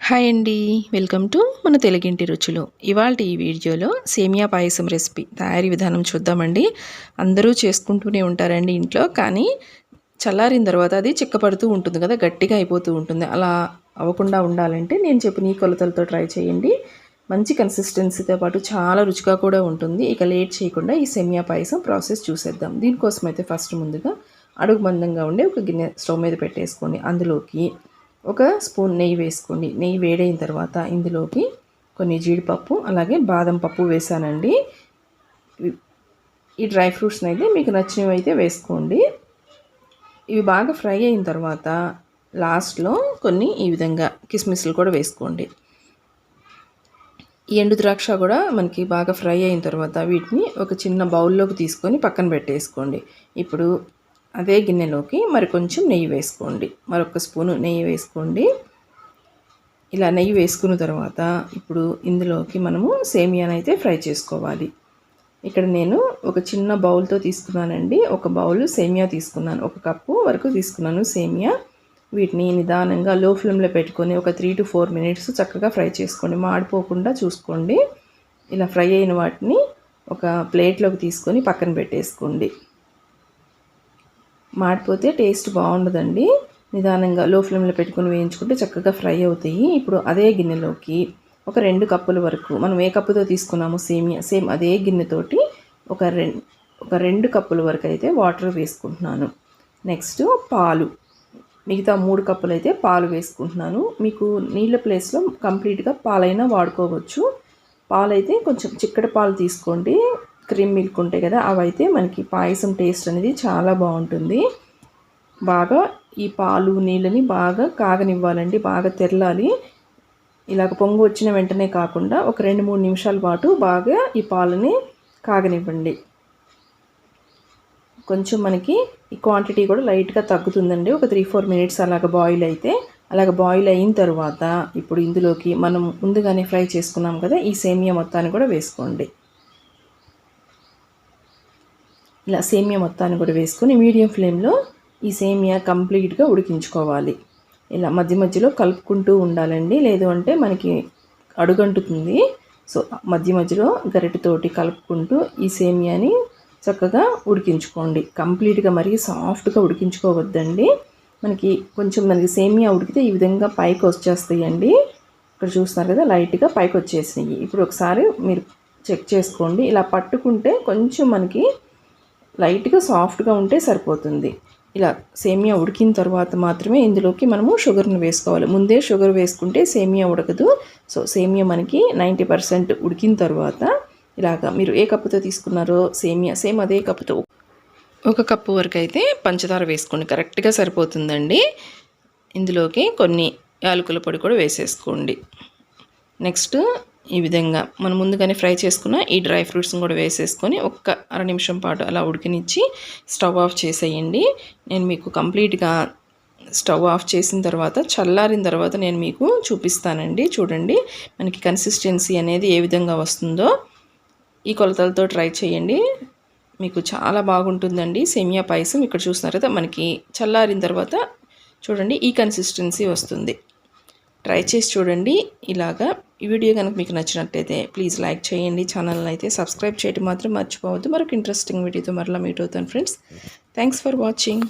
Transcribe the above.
Hi అండి, welcome to మన తెలుగింటి రుచులు. ఇవాళ ఈ వీడియోలో సేమియా పాయసం రెసిపీ తయారీ విధానం చూద్దామండి. అందరూ చేసుకుంటూనే ఉంటారండి ఇంట్లో, కానీ చల్లారిన తర్వాత అది చిక్కపడుతూ ఉంటుంది కదా, గట్టిగా అయిపోతూ ఉంటుంది. అలా అవ్వకుండా ఉండాలంటే నేను చెప్పిన ఈ కొలతలతో ట్రై చేయండి. మంచి కన్సిస్టెన్సీతో పాటు చాలా రుచిగా కూడా ఉంటుంది. ఇక లేట్ చేయకుండా ఈ సేమియా పాయసం ప్రాసెస్ చూసేద్దాం. దీనికోసం అయితే ఫస్ట్ ముందుగా అడుగు మందంగా ఉండే ఒక గిన్నె స్టవ్ మీద పెట్టేసుకోండి. అందులోకి ఒక స్పూన్ నెయ్యి వేసుకోండి. నెయ్యి వేడైన తర్వాత ఇందులోకి కొన్ని జీడిపప్పు అలాగే బాదం పప్పు వేసానండి. ఈ డ్రై ఫ్రూట్స్ని అయితే మీకు నచ్చినవి అయితే వేసుకోండి. ఇవి బాగా ఫ్రై అయిన తర్వాత లాస్ట్లో కొన్ని ఈ విధంగా కిస్మిస్లు కూడా వేసుకోండి. ఈ ఎండు ద్రాక్ష కూడా మనకి బాగా ఫ్రై అయిన తర్వాత వీటిని ఒక చిన్న బౌల్లోకి తీసుకొని పక్కన పెట్టేసుకోండి. ఇప్పుడు అదే గిన్నెలోకి మరి కొంచెం నెయ్యి వేసుకోండి. మరొక స్పూను నెయ్యి వేసుకోండి. ఇలా నెయ్యి వేసుకున్న తర్వాత ఇప్పుడు ఇందులోకి మనము సేమియాని అయితే ఫ్రై చేసుకోవాలి. ఇక్కడ నేను ఒక చిన్న బౌల్తో తీసుకున్నానండి. ఒక బౌల్ సేమియా తీసుకున్నాను. 1 కప్పు వరకు తీసుకున్నాను సేమియా. వీటిని నిదానంగా లో ఫ్లేమ్లో పెట్టుకొని ఒక 3 to 4 మినిట్స్ చక్కగా ఫ్రై చేసుకోండి. మాడిపోకుండా చూసుకోండి. ఇలా ఫ్రై అయిన వాటిని ఒక ప్లేట్లోకి తీసుకొని పక్కన పెట్టేసుకోండి. మాడిపోతే టేస్ట్ బాగుండదండి. నిదానంగా లో ఫ్లేమ్లో పెట్టుకొని వేయించుకుంటే చక్కగా ఫ్రై అవుతాయి. ఇప్పుడు అదే గిన్నెలోకి ఒక 2 కప్పుల వరకు, మనం ఏ కప్పుతో తీసుకున్నామో సేమియా సేమ్ అదే గిన్నెతోటి ఒక 2 కప్పుల వరకు అయితే వాటర్ వేసుకుంటున్నాను. నెక్స్ట్ పాలు, మిగతా 3 కప్పులు అయితే పాలు వేసుకుంటున్నాను. మీకు నీళ్ళ ప్లేస్లో కంప్లీట్గా పాలైనా వాడుకోవచ్చు. పాలైతే కొంచెం చిక్కటి పాలు తీసుకోండి. క్రీమ్ మిల్క్ ఉంటాయి కదా, అవైతే మనకి పాయసం టేస్ట్ అనేది చాలా బాగుంటుంది. బాగా ఈ పాలు నీళ్ళని బాగా కాగనివ్వాలండి, బాగా తెరలాలి. ఇలాగ పొంగు వచ్చిన వెంటనే కాకుండా ఒక 2-3 నిమిషాల పాటు బాగా ఈ పాలని కాగనివ్వండి. కొంచెం మనకి ఈ క్వాంటిటీ కూడా లైట్గా తగ్గుతుందండి. ఒక 3-4 మినిట్స్ అలాగ బాయిల్ అయితే, అలాగ బాయిల్ అయిన తర్వాత ఇప్పుడు ఇందులోకి మనం ముందుగానే ఫ్రై చేసుకున్నాం కదా, ఈ సేమియా మొత్తాన్ని కూడా వేసుకోండి. ఇలా సేమియా మొత్తాన్ని కూడా వేసుకొని మీడియం ఫ్లేమ్లో ఈ సేమియా కంప్లీట్గా ఉడికించుకోవాలి. ఇలా మధ్య మధ్యలో కలుపుకుంటూ ఉండాలండి, లేదు అంటే మనకి అడుగంటుతుంది. సో మధ్య మధ్యలో గరిటెతోటి కలుపుకుంటూ ఈ సేమియాని చక్కగా ఉడికించుకోండి. కంప్లీట్గా మరీ సాఫ్ట్గా ఉడికించుకోవద్దండి. మనకి సేమియా ఉడికితే ఈ విధంగా పైకి వచ్చేస్తాయండి. ఇక్కడ చూస్తున్నారు కదా, లైట్గా పైకి వచ్చేసినాయి. ఇప్పుడు ఒకసారి మీరు చెక్ చేసుకోండి. ఇలా పట్టుకుంటే కొంచెం మనకి లైట్గా సాఫ్ట్గా ఉంటే సరిపోతుంది. ఇలా సేమియా ఉడికిన తర్వాత మాత్రమే ఇందులోకి మనము షుగర్ని వేసుకోవాలి. ముందే షుగర్ వేసుకుంటే సేమియా ఉడకదు. సో సేమియా మనకి 90% ఉడికిన తర్వాత ఇలాగా మీరు ఏ కప్పుతో తీసుకున్నారో సేమియా సేమ్ అదే కప్పుతో 1 కప్పు వరకు అయితే పంచదార వేసుకోండి, కరెక్ట్గా సరిపోతుందండి. ఇందులోకి కొన్ని యాలకుల పొడి కూడా వేసేసుకోండి. నెక్స్ట్ ఈ విధంగా మనం ముందుగానే ఫ్రై చేసుకున్న ఈ డ్రై ఫ్రూట్స్ని కూడా వేసేసుకొని ఒక్క అర నిమిషం పాటు అలా ఉడికినిచ్చి స్టవ్ ఆఫ్ చేసేయండి. నేను మీకు కంప్లీట్గా స్టవ్ ఆఫ్ చేసిన తర్వాత చల్లారిన తర్వాత నేను మీకు చూపిస్తానండి. చూడండి మనకి కన్సిస్టెన్సీ అనేది ఏ విధంగా వస్తుందో. ఈ కొలతలతో ట్రై చేయండి, మీకు చాలా బాగుంటుందండి సేమియా పాయసం. ఇక్కడ చూస్తున్నారు కదా, మనకి చల్లారిన తర్వాత చూడండి ఈ కన్సిస్టెన్సీ వస్తుంది. ట్రై చేసి చూడండి. ఇలాగా ఈ వీడియో కనుక మీకు నచ్చినట్లయితే ప్లీజ్ లైక్ చేయండి. ఛానల్ని అయితే సబ్స్క్రైబ్ చేయడం మాత్రం మర్చిపోవద్దు. మరొక ఇంట్రెస్టింగ్ వీడియోతో మరలా మీట్ అవుతాను ఫ్రెండ్స్. Thanks for watching.